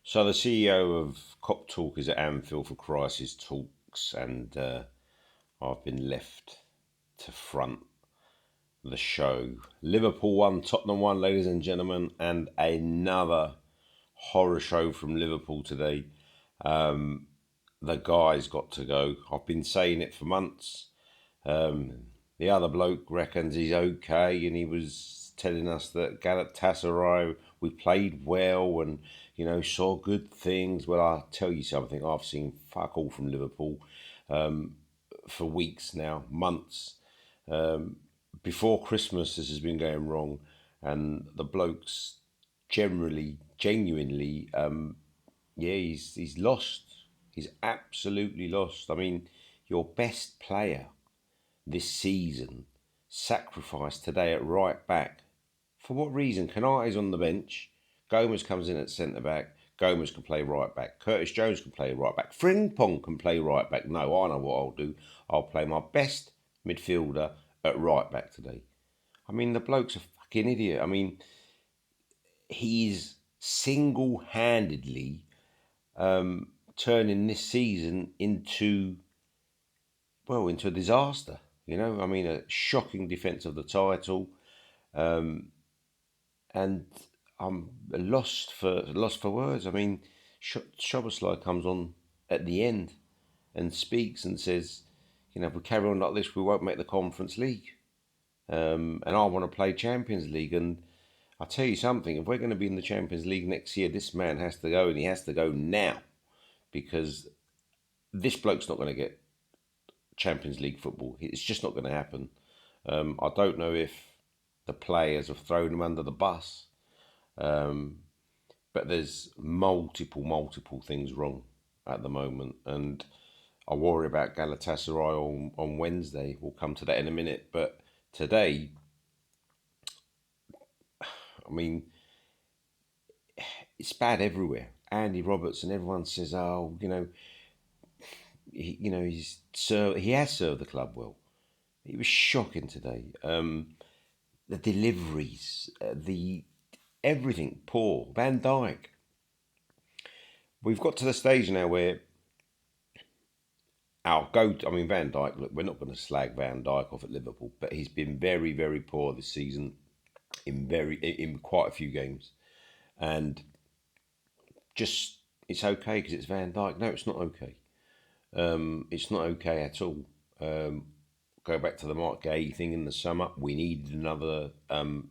So the CEO of Koptalk is at Anfield for crisis talks, and I've been left to front the show. Liverpool won, Tottenham won, ladies and gentlemen, and another horror show from Liverpool today. The guy's got to go. I've been saying it for months. The other bloke reckons he's okay, and he was telling us that Galatasaray, we played well and, saw good things. Well, I'll tell you something, I've seen fuck all from Liverpool for weeks now, months. Before Christmas, this has been going wrong, and the bloke's genuinely, yeah, he's lost. He's absolutely lost. I mean, your best player this season sacrificed today at right back. For what reason? Canate's on the bench. Gomez comes in at centre back. Gomez can play right back. Curtis Jones can play right back. Frimpong can play right back. No, I know what I'll do. I'll play my best midfielder at right back today. I mean, the bloke's a fucking idiot. I mean, he's single-handedly turning this season into a disaster. I mean, a shocking defence of the title, and I'm lost for words. I mean, Szoboszlai comes on at the end and speaks and says, if we carry on like this, we won't make the Conference League, and I want to play Champions League. And I'll tell you something: if we're going to be in the Champions League next year, this man has to go, and he has to go now, because this bloke's not going to get Champions League football. It's just not going to happen. I don't know if the players have thrown him under the bus, but there's multiple things wrong at the moment, and I worry about Galatasaray on Wednesday. We'll come to that in a minute, but today, I mean, it's bad everywhere. Andy Robertson, everyone says, oh, he has served the club well. It was shocking today. The deliveries, the everything poor. Van Dijk. We've got to the stage now where Van Dijk. Look, we're not going to slag Van Dijk off at Liverpool, but he's been very, very poor this season in quite a few games, and just it's okay because it's Van Dijk. No, it's not okay. It's not okay at all. Go back to the Mark Gay thing in the summer. We needed another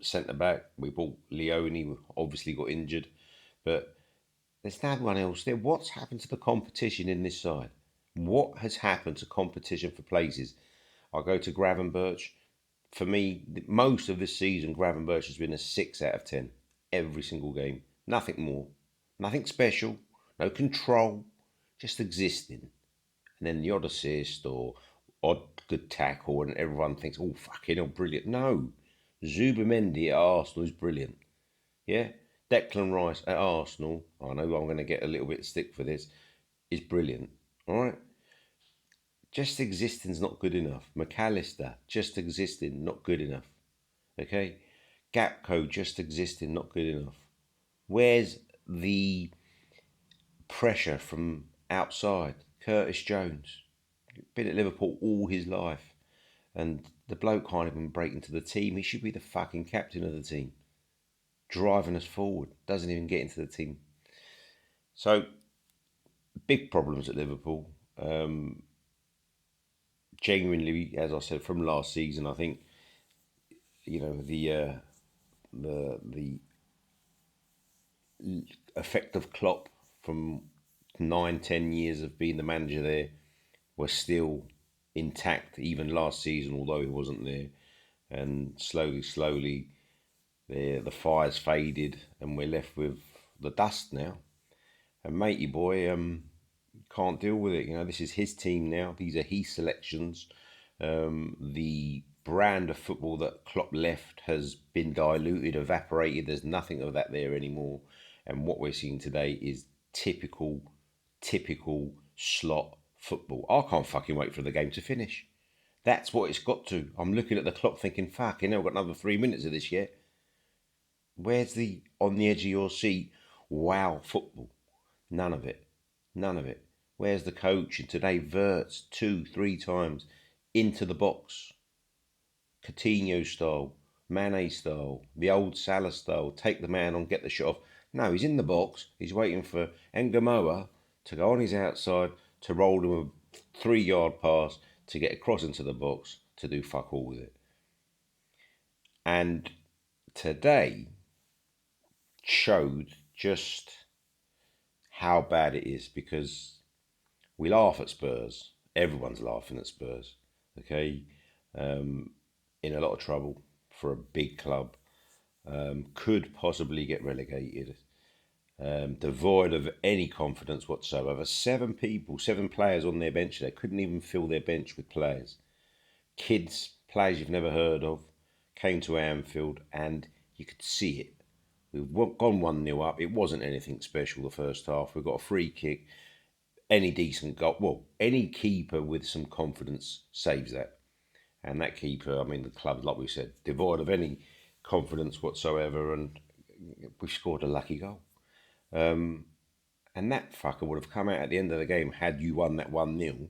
centre back. We bought Leone, obviously got injured, but there's no one else there. What's happened to the competition in this side? What has happened to competition for places? I go to Gravenberch. For me, most of this season, Gravenberch has been a 6 out of 10 every single game. Nothing more, nothing special, no control, just existing. And then the odd assist or odd good tackle, and everyone thinks, oh, fucking hell, brilliant. No, Zubimendi at Arsenal is brilliant. Yeah, Declan Rice at Arsenal, I know I'm going to get a little bit of stick for this, is brilliant. All right, just existing's not good enough. McAllister, just existing, not good enough. Okay, Gapco, just existing, not good enough. Where's the pressure from outside? Curtis Jones, been at Liverpool all his life, and the bloke can't even break into the team. He should be the fucking captain of the team, driving us forward. Doesn't even get into the team. So, big problems at Liverpool. Genuinely, as I said, from last season, I think the effect of Klopp from 9-10 years of being the manager there was still intact even last season, although he wasn't there. And slowly, the fire's faded, and we're left with the dust now. And matey boy, can't deal with it. This is his team now. These are his selections. The brand of football that Klopp left has been diluted, evaporated. There's nothing of that there anymore. And what we're seeing today is typical slot football. I can't fucking wait for the game to finish. That's what it's got to. I'm looking at the clock thinking, fucking hell, I've got another 3 minutes of this yet. Where's the on the edge of your seat wow football? None of it. None of it. Where's the coaching? Today, Verts 2, 3 times into the box. Coutinho style, Mane style, the old Salah style, take the man on, get the shot off. No, he's in the box. He's waiting for Ngamoa to go on his outside to roll him a 3 yard pass to get across into the box to do fuck all with it. And today showed just how bad it is, because we laugh at Spurs. Everyone's laughing at Spurs. Okay, in a lot of trouble for a big club. Could possibly get relegated. Devoid of any confidence whatsoever. 7 players on their bench there, couldn't even fill their bench with players. Kids, players you've never heard of, came to Anfield and you could see it. We've gone 1-0 up. It wasn't anything special the first half. We got a free kick. Any decent goal, well, any keeper with some confidence saves that. And that keeper, I mean, the club, like we said, devoid of any confidence whatsoever, and we scored a lucky goal. And that fucker would have come out at the end of the game had you won that 1-0,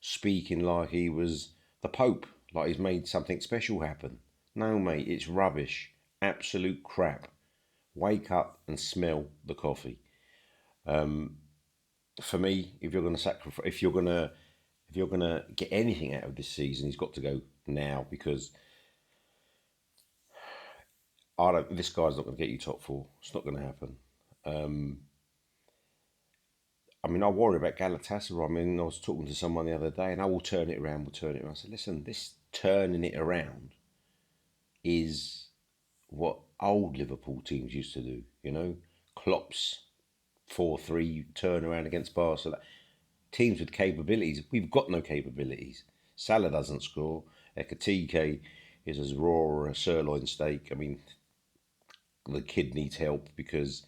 speaking like he was the Pope, like he's made something special happen. No, mate, it's rubbish. Absolute crap. Wake up and smell the coffee. For me, if you're going to sacrifice, if you're going to get anything out of this season, he's got to go now, because this guy's not going to get you top four. It's not going to happen. I mean, I worry about Galatasaray. I mean, I was talking to someone the other day, and I will turn it around. We'll turn it around. I said, listen, this turning it around is what old Liverpool teams used to do. You know, Klopp's 4-3 turnaround against Barcelona. Teams with capabilities. We've got no capabilities. Salah doesn't score. Ekatike is as raw as a sirloin steak. I mean, the kid needs help because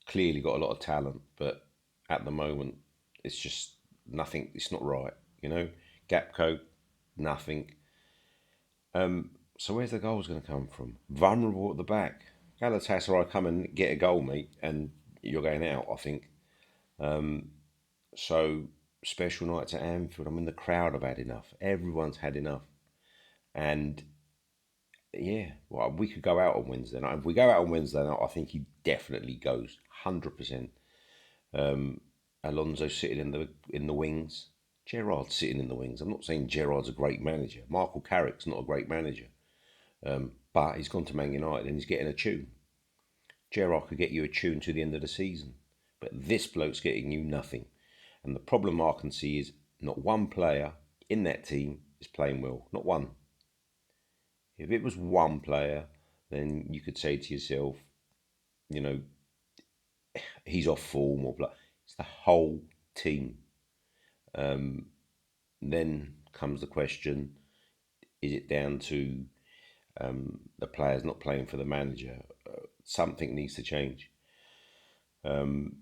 clearly got a lot of talent, but at the moment it's just nothing. It's not right, you know. Gapco, nothing. So where's the goals going to come from? Vulnerable at the back. Galatasaray come and get a goal, mate, and you're going out, I think. So special nights at Anfield. I mean, the crowd have had enough. Everyone's had enough, and yeah, well, we could go out on Wednesday night. If we go out on Wednesday night, I think he definitely goes 100%. Alonso sitting in the wings. Gerrard's sitting in the wings. I'm not saying Gerrard's a great manager. Michael Carrick's not a great manager, but he's gone to Man United and he's getting a tune. Gerrard could get you a tune to the end of the season, but this bloke's getting you nothing. And the problem I can see is not one player in that team is playing well. Not one. If it was one player, then you could say to yourself, you know, he's off form or blah. It's the whole team. Then comes the question, is it down to the players not playing for the manager? Something needs to change. And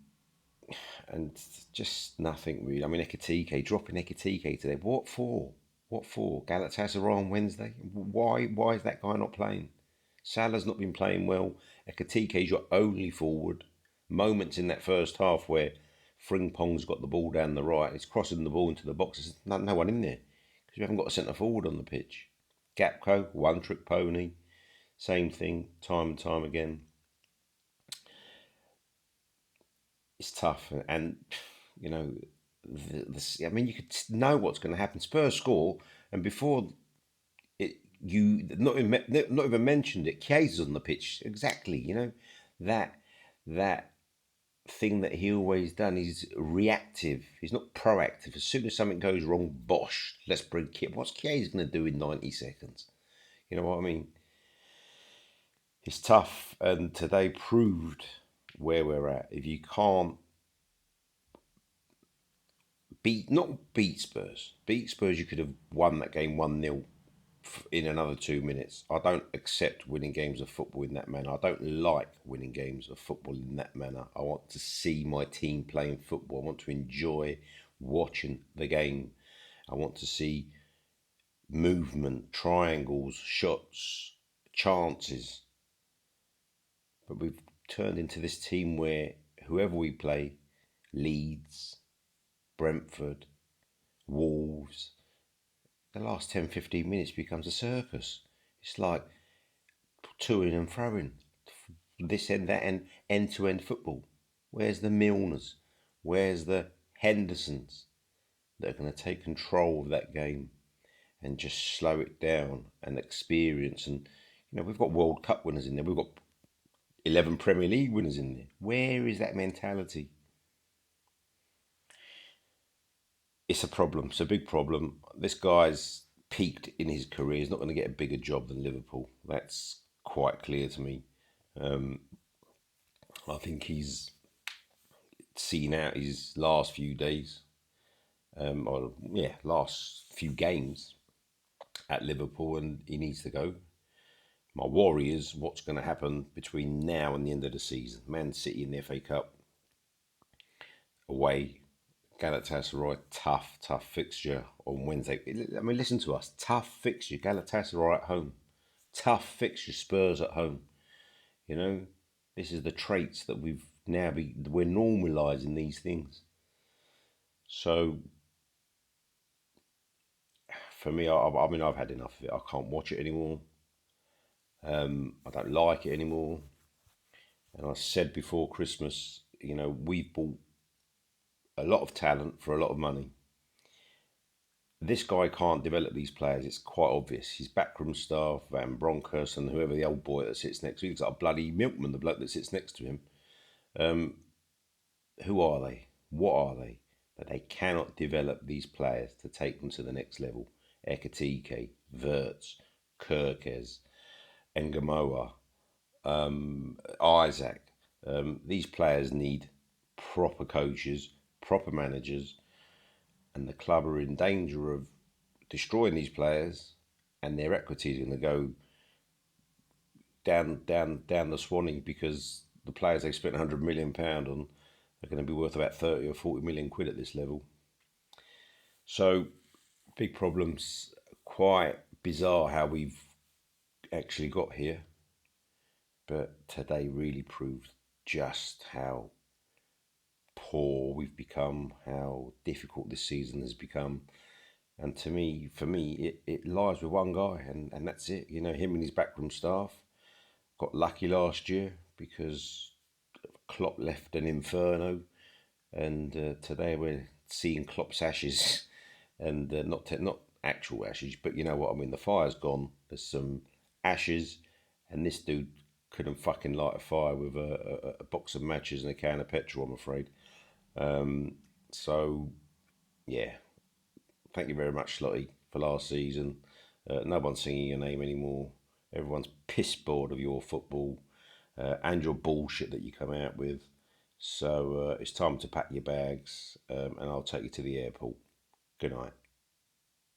just nothing really. I mean, dropping Ekatike today. What for? What for? Galatasaray on Wednesday? Why is that guy not playing? Salah's not been playing well. Ekatike's your only forward. Moments in that first half where Frimpong's got the ball down the right. He's crossing the ball into the box. There's no one in there because you haven't got a centre forward on the pitch. Gapco, one trick pony. Same thing, time and time again. It's tough, and you know, I mean, you could know what's going to happen. Spurs score, and before it, you not even mentioned it. Kiesa's on the pitch, exactly. You know, that thing that he always done. He's reactive. He's not proactive. As soon as something goes wrong, bosh, let's bring Chiesa. What's Chiesa going to do in 90 seconds? You know what I mean? It's tough, and today proved where we're at. If you can't not beat Spurs, you could have won that game 1-0 in another 2 minutes. I don't accept winning games of football in that manner. I don't like winning games of football in that manner. I want to see my team playing football. I want to enjoy watching the game. I want to see movement, triangles, shots, chances. But we've turned into this team where whoever we play Leeds, Brentford, Wolves. The last 10, 15 minutes becomes a circus. It's like toing and throwing, this end, that end to end football. Where's the Milners? Where's the Hendersons that are going to take control of that game and just slow it down and experience? And we've got World Cup winners in there. We've got 11 Premier League winners in there. Where is that mentality? It's a problem. It's a big problem. This guy's peaked in his career. He's not going to get a bigger job than Liverpool. That's quite clear to me. I think he's seen out his last few days, last few games at Liverpool, and he needs to go. My worry is what's going to happen between now and the end of the season. Man City in the FA Cup away, Galatasaray, tough fixture on Wednesday. I mean, listen to us. Tough fixture, Galatasaray at home. Tough fixture, Spurs at home. This is the traits that we're normalising these things. So for me, I mean, I've had enough of it. I can't watch it anymore. I don't like it anymore. And I said before Christmas, we've bought a lot of talent for a lot of money. This guy can't develop these players. It's quite obvious. His backroom staff, Van Bronckhorst, and whoever the old boy that sits next to him, he's like a bloody milkman, the bloke that sits next to him. Who are they? What are they? But they cannot develop these players to take them to the next level. Ekatike, Wirtz, Kirkes, Ngamoa, Isaac. These players need proper coaches, proper managers, and the club are in danger of destroying these players, and their equity is going to go down the swanning because the players they spent £100 million on are going to be worth about 30 or 40 million quid at this level. So big problems. Quite bizarre how we've actually got here, but today really proved just how poor we've become, how difficult this season has become. And for me, it lies with one guy, and that's it. Him and his backroom staff got lucky last year because Klopp left an inferno, and today we're seeing Klopp's ashes, and not actual ashes, but you know what I mean. The fire's gone. There's some ashes, and this dude couldn't fucking light a fire with a box of matches and a can of petrol, I'm afraid. So yeah, thank you very much, Slotty, for last season. No one's singing your name anymore. Everyone's piss bored of your football and your bullshit that you come out with. So it's time to pack your bags, and I'll take you to the airport. Good night.